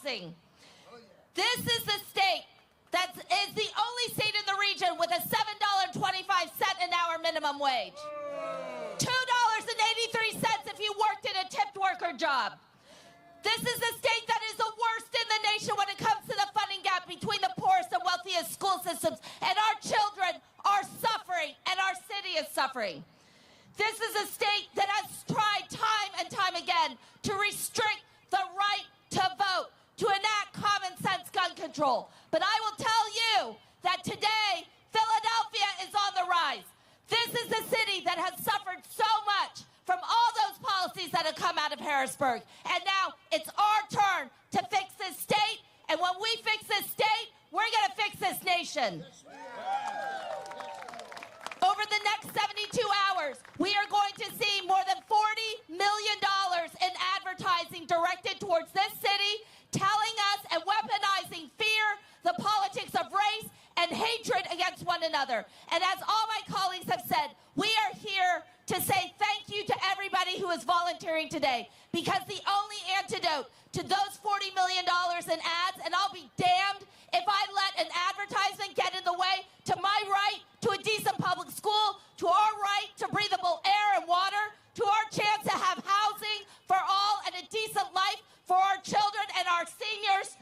housing. This is the state that is the only state in the region with a $7.25 an hour minimum wage. $2.83 if you worked in a tipped worker job. This is a state that is the worst in the nation when it comes to the funding gap between the poorest and wealthiest school systems. And our children are suffering, and our city is suffering. This is a state that has tried time and time again to restrict the right to vote, to enact common sense gun control. But I will tell you that today, Philadelphia is on the rise. This is a city that has suffered so much from all those policies that have come out of Harrisburg. And now it's our turn to fix this state. And when we fix this state, we're going to fix this nation. Over the next 72 hours, we are going to see more than $40 million in advertising directed towards this city, telling us and weaponizing fear, the politics of race, and hatred against one another. And as all my colleagues have said, we are here to say thank you to everybody who is volunteering today, because the only antidote to those $40 million in ads, and I'll be damned if I let an advertisement get in the way to my right to a decent public school, to our right to breathable air and water, to our chance to have housing for all and a decent life for our children and our seniors.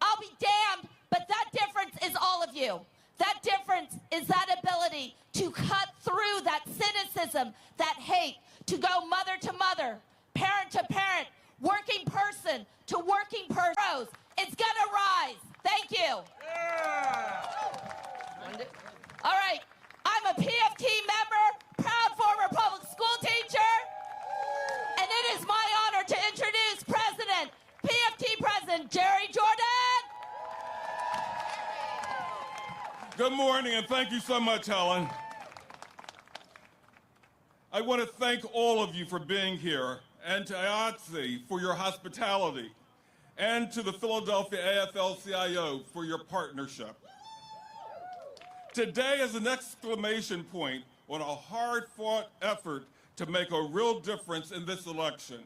I'll be damned, but that difference is all of you. That difference is that ability to cut through that cynicism, that hate, to go mother to mother, parent to parent, working person to working person. It's gonna rise. Thank you. Yeah. All right, I'm a PFT member, proud former public school teacher, and it is my honor to introduce PFT President Jerry Jordan. Good morning, and thank you so much, Helen. I want to thank all of you for being here, and to IATSE for your hospitality, and to the Philadelphia AFL-CIO for your partnership. Today is an exclamation point on a hard-fought effort to make a real difference in this election,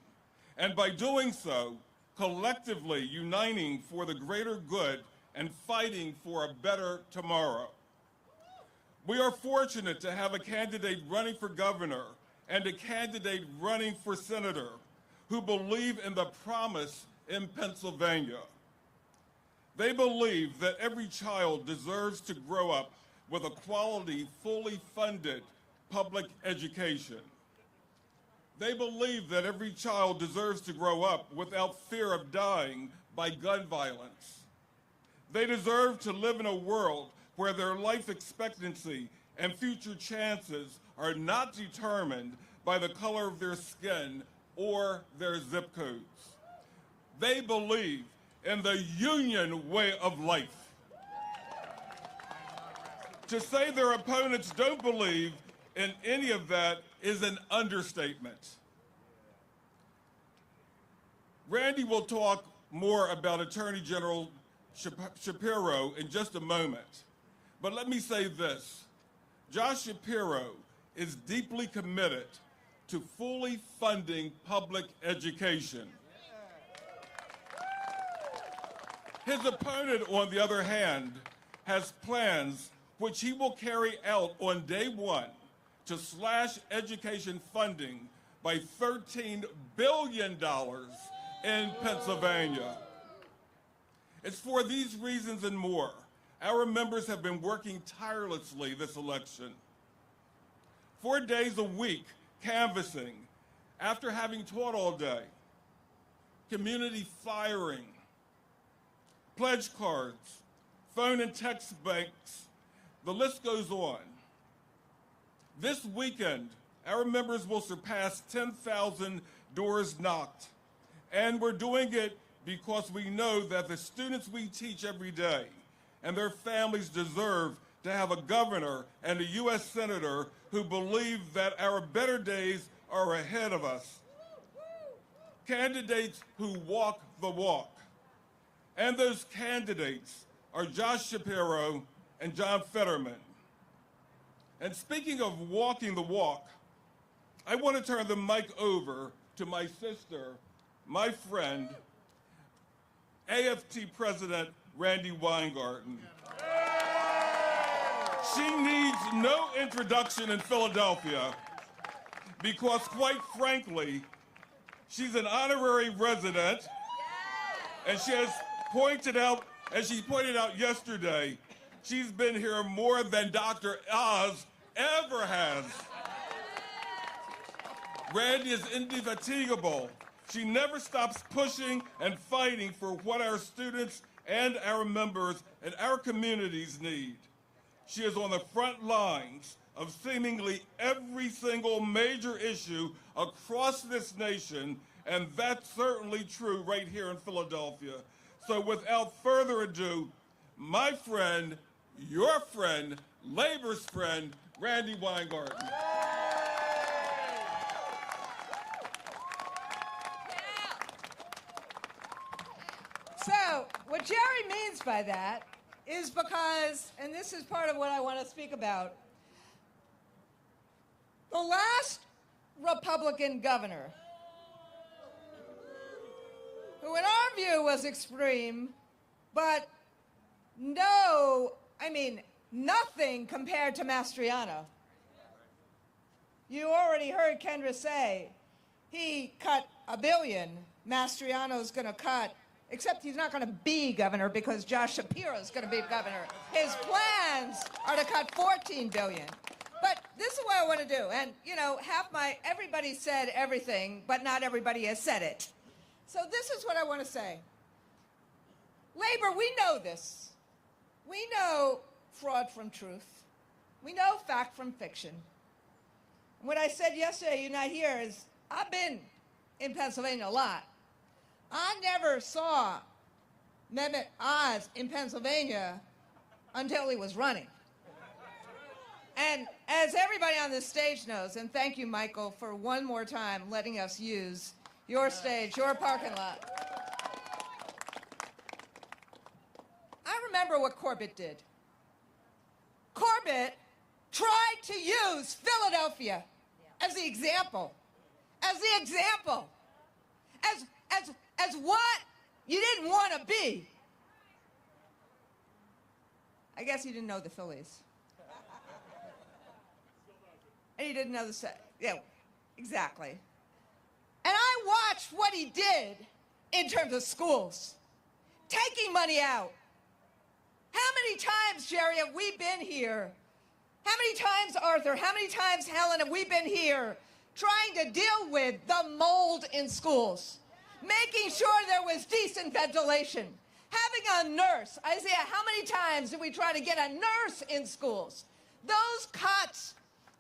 and by doing so, collectively uniting for the greater good and fighting for a better tomorrow. We are fortunate to have a candidate running for governor and a candidate running for senator who believe in the promise in Pennsylvania. They believe that every child deserves to grow up with a quality, fully funded public education. They believe that every child deserves to grow up without fear of dying by gun violence. They deserve to live in a world where their life expectancy and future chances are not determined by the color of their skin or their zip codes. They believe in the union way of life. To say their opponents don't believe in any of that is an understatement. Randy will talk more about Attorney General Shapiro in just a moment. But let me say this. Josh Shapiro is deeply committed to fully funding public education. His opponent, on the other hand, has plans which he will carry out on day one to slash education funding by $13 billion in Pennsylvania. It's for these reasons and more our members have been working tirelessly this election. 4 days a week canvassing after having taught all day, community firing, pledge cards, phone and text banks, the list goes on. This weekend, our members will surpass 10,000 doors knocked, and we're doing it because we know that the students we teach every day and their families deserve to have a governor and a U.S. senator who believe that our better days are ahead of us. Candidates who walk the walk. And those candidates are Josh Shapiro and John Fetterman. And speaking of walking the walk, I want to turn the mic over to my sister, my friend, AFT President Randi Weingarten. She needs no introduction in Philadelphia because, quite frankly, she's an honorary resident, and she has pointed out, as she pointed out yesterday, she's been here more than Dr. Oz ever has. Randi is indefatigable. She never stops pushing and fighting for what our students and our members and our communities need. She is on the front lines of seemingly every single major issue across this nation, and that's certainly true right here in Philadelphia. So without further ado, my friend, your friend, Labor's friend, Randi Weingarten. So, what Jerry means by that is because, and this is part of what I want to speak about, the last Republican governor, who in our view was extreme, but nothing compared to Mastriano. You already heard Kendra say he cut $1 billion. Mastriano's going to cut, except he's not going to be governor because Josh Shapiro is going to be governor. His plans are to cut $14 billion. But this is what I want to do. And, everybody said everything, but not everybody has said it. So this is what I want to say. Labor, we know this. We know fraud from truth. We know fact from fiction. What I said yesterday, you're not here, is I've been in Pennsylvania a lot. I never saw Mehmet Oz in Pennsylvania until he was running. And as everybody on this stage knows, and thank you, Michael, for one more time letting us use your stage, your parking lot. I remember what Corbett did. Corbett tried to use Philadelphia as the example, as what you didn't want to be. I guess he didn't know the Phillies. And he didn't know the set. Yeah, exactly. And I watched what he did in terms of schools, taking money out. How many times, Jerry, have we been here? How many times, Arthur, how many times, Helen, have we been here trying to deal with the mold in schools, making sure there was decent ventilation, having a nurse? Isaiah, how many times did we try to get a nurse in schools? Those cuts,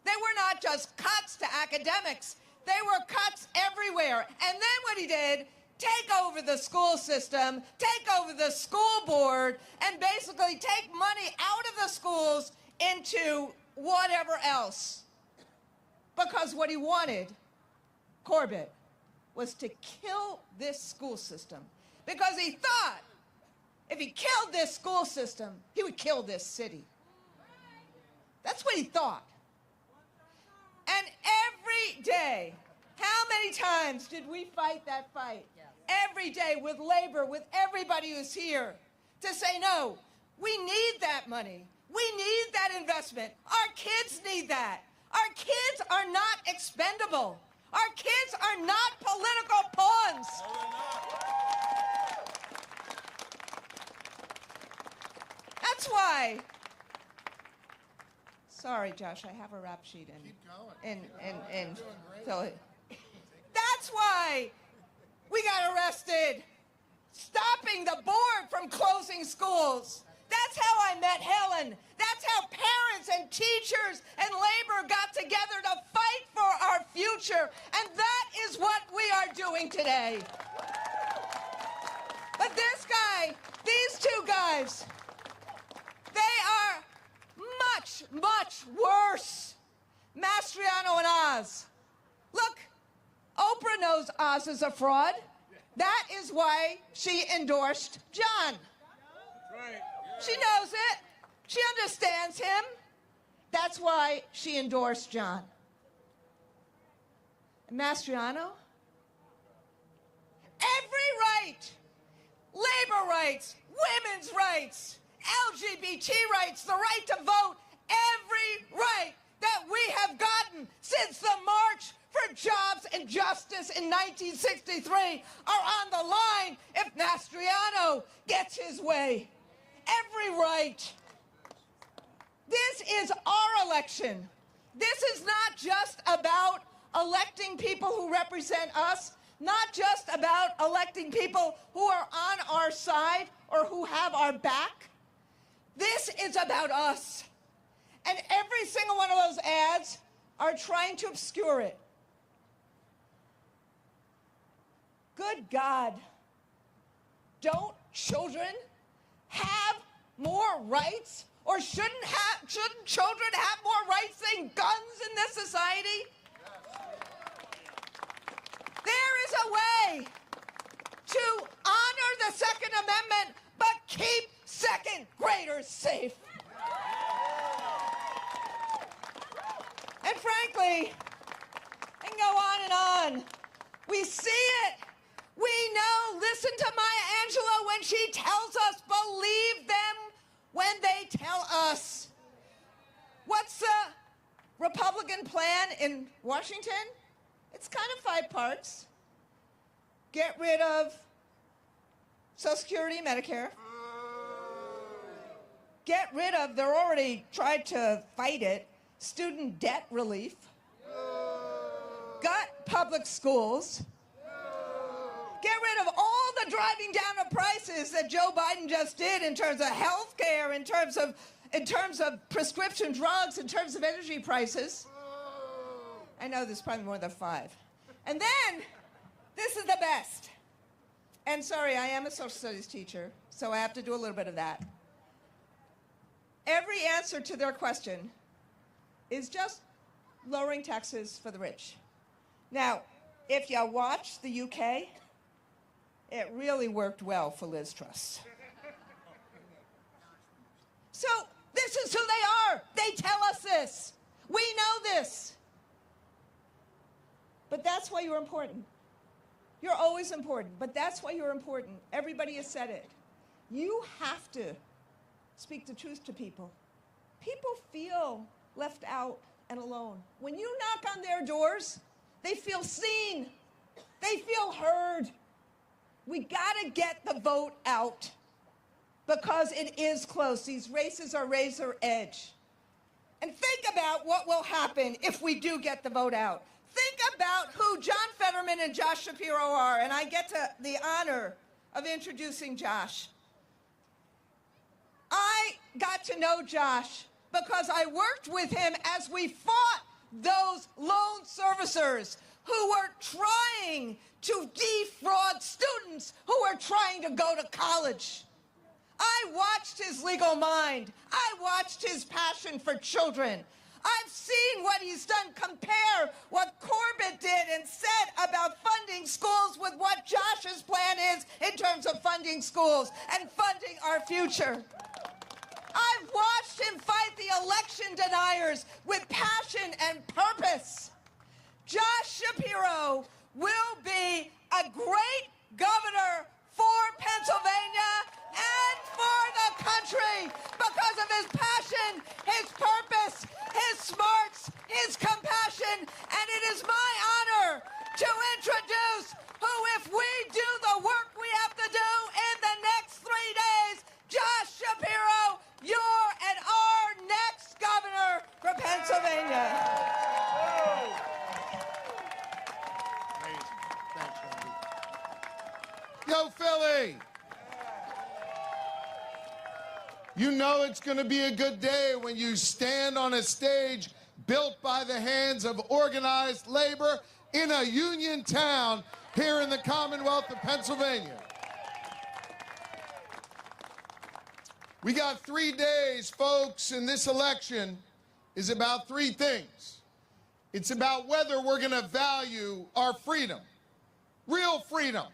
they were not just cuts to academics. They were cuts everywhere. And then what he did, take over the school system, take over the school board, and basically take money out of the schools into whatever else. Because what he wanted, Corbett, was to kill this school system. Because he thought if he killed this school system, he would kill this city. That's what he thought. And every day, how many times did we fight that fight? Yes. Every day with labor, with everybody who's here, to say, no, we need that money. We need that investment. Our kids need that. Our kids are not expendable. Our kids are not political pawns. That's why. Sorry, Josh, I have a rap sheet in Philly. That's why we got arrested, stopping the board from closing schools. That's how I met Helen. That's how parents and teachers and labor got together to fight for our future. And that is what we are doing today. But this guy, these two guys, they are much, much worse. Mastriano and Oz. Look, Oprah knows Oz is a fraud. That is why she endorsed John. Right. She knows it. She understands him. That's why she endorsed John. And Mastriano? Every right, labor rights, women's rights, LGBT rights, the right to vote, every right that we have gotten since the March for Jobs and Justice in 1963 are on the line if Mastriano gets his way. Every right. This is our election. This is not just about electing people who represent us, not just about electing people who are on our side or who have our back. This is about us. And every single one of those ads are trying to obscure it. Good God. Don't children have more rights? Or shouldn't children have more rights than guns in this society? There is a way to honor the Second Amendment, but keep second graders safe. And frankly, I can go on and on. We see it. We know. Listen to Maya Angelou when she tells us, believe them when they tell us. What's the Republican plan in Washington? It's kind of 5 parts. Get rid of Social Security, Medicare. Get rid of, they're already tried to fight it, student debt relief. Gut public schools. Get rid of all the driving down of prices that Joe Biden just did in terms of health care, in terms of prescription drugs, in terms of energy prices. I know there's probably more than 5. And then, this is the best. And sorry, I am a social studies teacher, so I have to do a little bit of that. Every answer to their question is just lowering taxes for the rich. Now, if you watch the UK, it really worked well for Liz Truss. So this is who they are. They tell us this. We know this. But that's why you're important. You're always important, but that's why you're important. Everybody has said it. You have to speak the truth to people. People feel left out and alone. When you knock on their doors, they feel seen. They feel heard. We gotta get the vote out because it is close. These races are razor edge. And think about what will happen if we do get the vote out. Think about who John Fetterman and Josh Shapiro are, and I get to the honor of introducing Josh. I got to know Josh because I worked with him as we fought those loan servicers who were trying to defraud students who were trying to go to college. I watched his legal mind. I watched his passion for children. I've seen what he's done. Compare what Corbett did and said about funding schools with what Josh's plan is in terms of funding schools and funding our future. I've watched him fight the election deniers with passion and purpose. Josh Shapiro will be a great governor for Pennsylvania and for the country because of his passion, his purpose, his smarts, his compassion, and it is my honor to introduce who, if we do the work we have to do in the next 3 days, Josh Shapiro, you're and our next governor for Pennsylvania. Go Philly! You know it's going to be a good day when you stand on a stage built by the hands of organized labor in a union town here in the Commonwealth of Pennsylvania. We got 3 days, folks, and this election is about 3 things. It's about whether we're going to value our freedom, real freedom,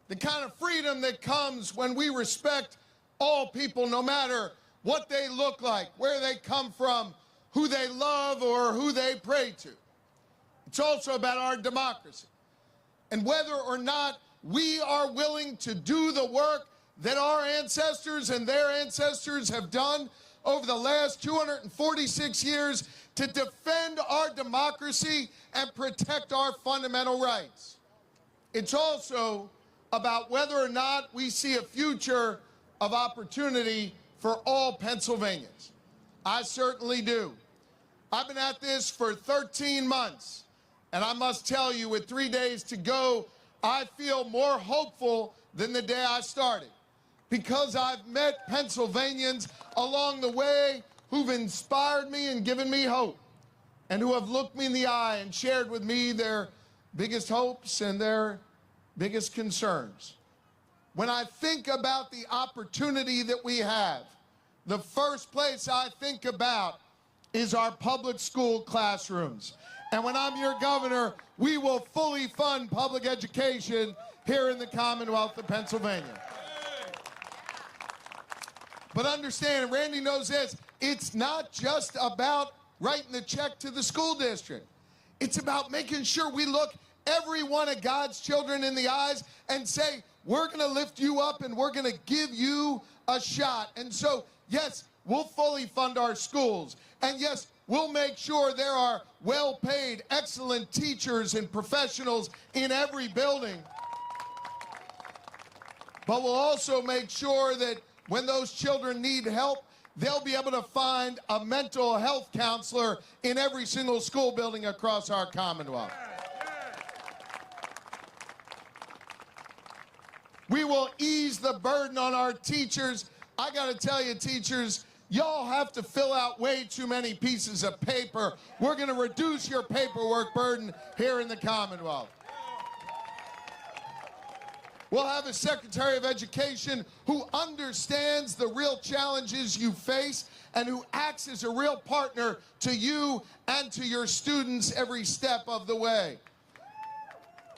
the kind of freedom that comes when we respect all people, no matter what they look like, where they come from, who they love, or who they pray to. It's also about our democracy and whether or not we are willing to do the work that our ancestors and their ancestors have done over the last 246 years to defend our democracy and protect our fundamental rights. It's also about whether or not we see a future of opportunity for all Pennsylvanians. I certainly do. I've been at this for 13 months, and I must tell you, with 3 days to go, I feel more hopeful than the day I started, because I've met Pennsylvanians along the way who've inspired me and given me hope, and who have looked me in the eye and shared with me their biggest hopes and their biggest concerns. When I think about the opportunity that we have, the first place I think about is our public school classrooms. And when I'm your governor, we will fully fund public education here in the Commonwealth of Pennsylvania. But understand, and Randy knows this, it's not just about writing the check to the school district. It's about making sure we look every one of God's children in the eyes and say, we're going to lift you up and we're going to give you a shot. And so, yes, we'll fully fund our schools. And yes, we'll make sure there are well-paid, excellent teachers and professionals in every building. But we'll also make sure that when those children need help, they'll be able to find a mental health counselor in every single school building across our Commonwealth. We will ease the burden on our teachers. I got to tell you, teachers, y'all have to fill out way too many pieces of paper. We're going to reduce your paperwork burden here in the Commonwealth. We'll have a Secretary of Education who understands the real challenges you face and who acts as a real partner to you and to your students every step of the way.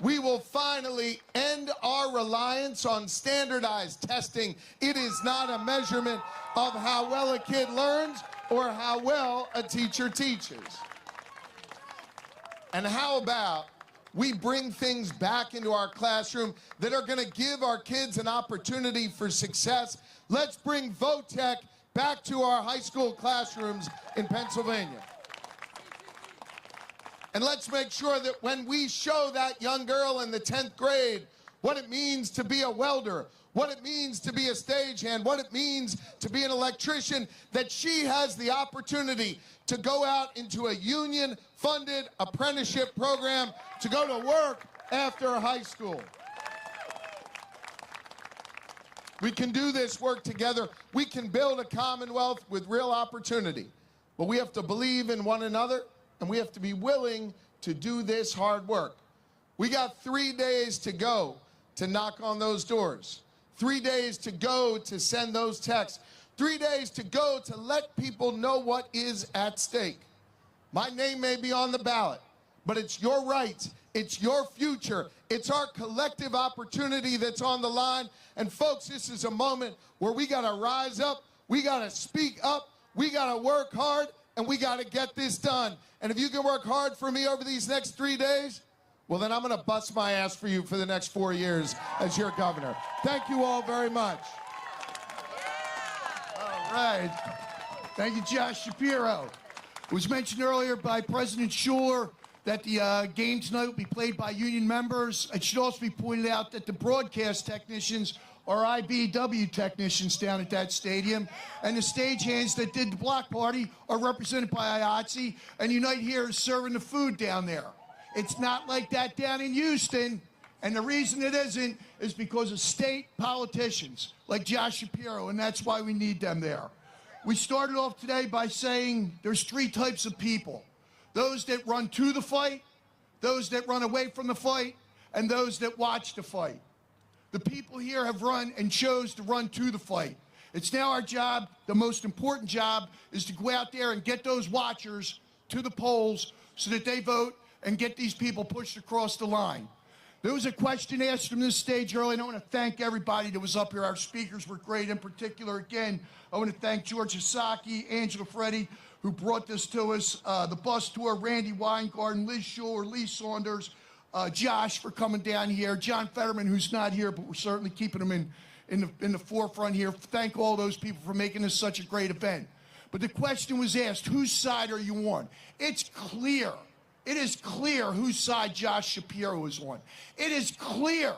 We will finally end our reliance on standardized testing. It is not a measurement of how well a kid learns or how well a teacher teaches. And how about we bring things back into our classroom that are going to give our kids an opportunity for success? Let's bring VOTEC back to our high school classrooms in Pennsylvania. And let's make sure that when we show that young girl in the 10th grade what it means to be a welder, what it means to be a stagehand, what it means to be an electrician, that she has the opportunity to go out into a union-funded apprenticeship program to go to work after high school. We can do this work together. We can build a Commonwealth with real opportunity. But we have to believe in one another, and we have to be willing to do this hard work. We got 3 days to go to knock on those doors. 3 days to go to send those texts. 3 days to go to let people know what is at stake. My name may be on the ballot, but it's your rights. It's your future. It's our collective opportunity that's on the line. And folks, this is a moment where we got to rise up. We got to speak up. We got to work hard, and we got to get this done. And if you can work hard for me over these next 3 days, well, then I'm going to bust my ass for you for the next 4 years as your governor. Thank you all very much. All right. Thank you, Josh Shapiro. It was mentioned earlier by President Shuler that the game tonight will be played by union members. It should also be pointed out that the broadcast technicians are IBW technicians down at that stadium, and the stagehands that did the block party are represented by IATSE, and Unite here is serving the food down there. It's not like that down in Houston, and the reason it isn't is because of state politicians like Josh Shapiro, and that's why we need them there. We started off today by saying there's 3 types of people: those that run to the fight, those that run away from the fight, and those that watch the fight. The people here have run and chose to run to the fight. It's now our job, the most important job, is to go out there and get those watchers to the polls so that they vote and get these people pushed across the line. There was a question asked from this stage earlier, and I want to thank everybody that was up here. Our speakers were great. In particular, again, I want to thank George Hasaki, Angela Freddy, who brought this to us, the bus tour, Randi Weingarten, Liz Shuler, Lee Saunders, Josh for coming down here, John Fetterman, who's not here, but we're certainly keeping him in the forefront here. Thank all those people for making this such a great event. But the question was asked, whose side are you on? It's clear. It is clear whose side Josh Shapiro is on. It is clear.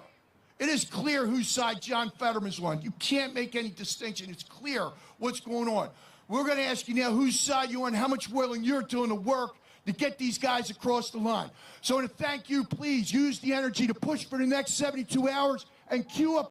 It is clear whose side John Fetterman is on. You can't make any distinction. It's clear what's going on. We're going to ask you now whose side you're on, how much willing you're doing to work to get these guys across the line. So I want to thank you. Please use the energy to push for the next 72 hours and queue up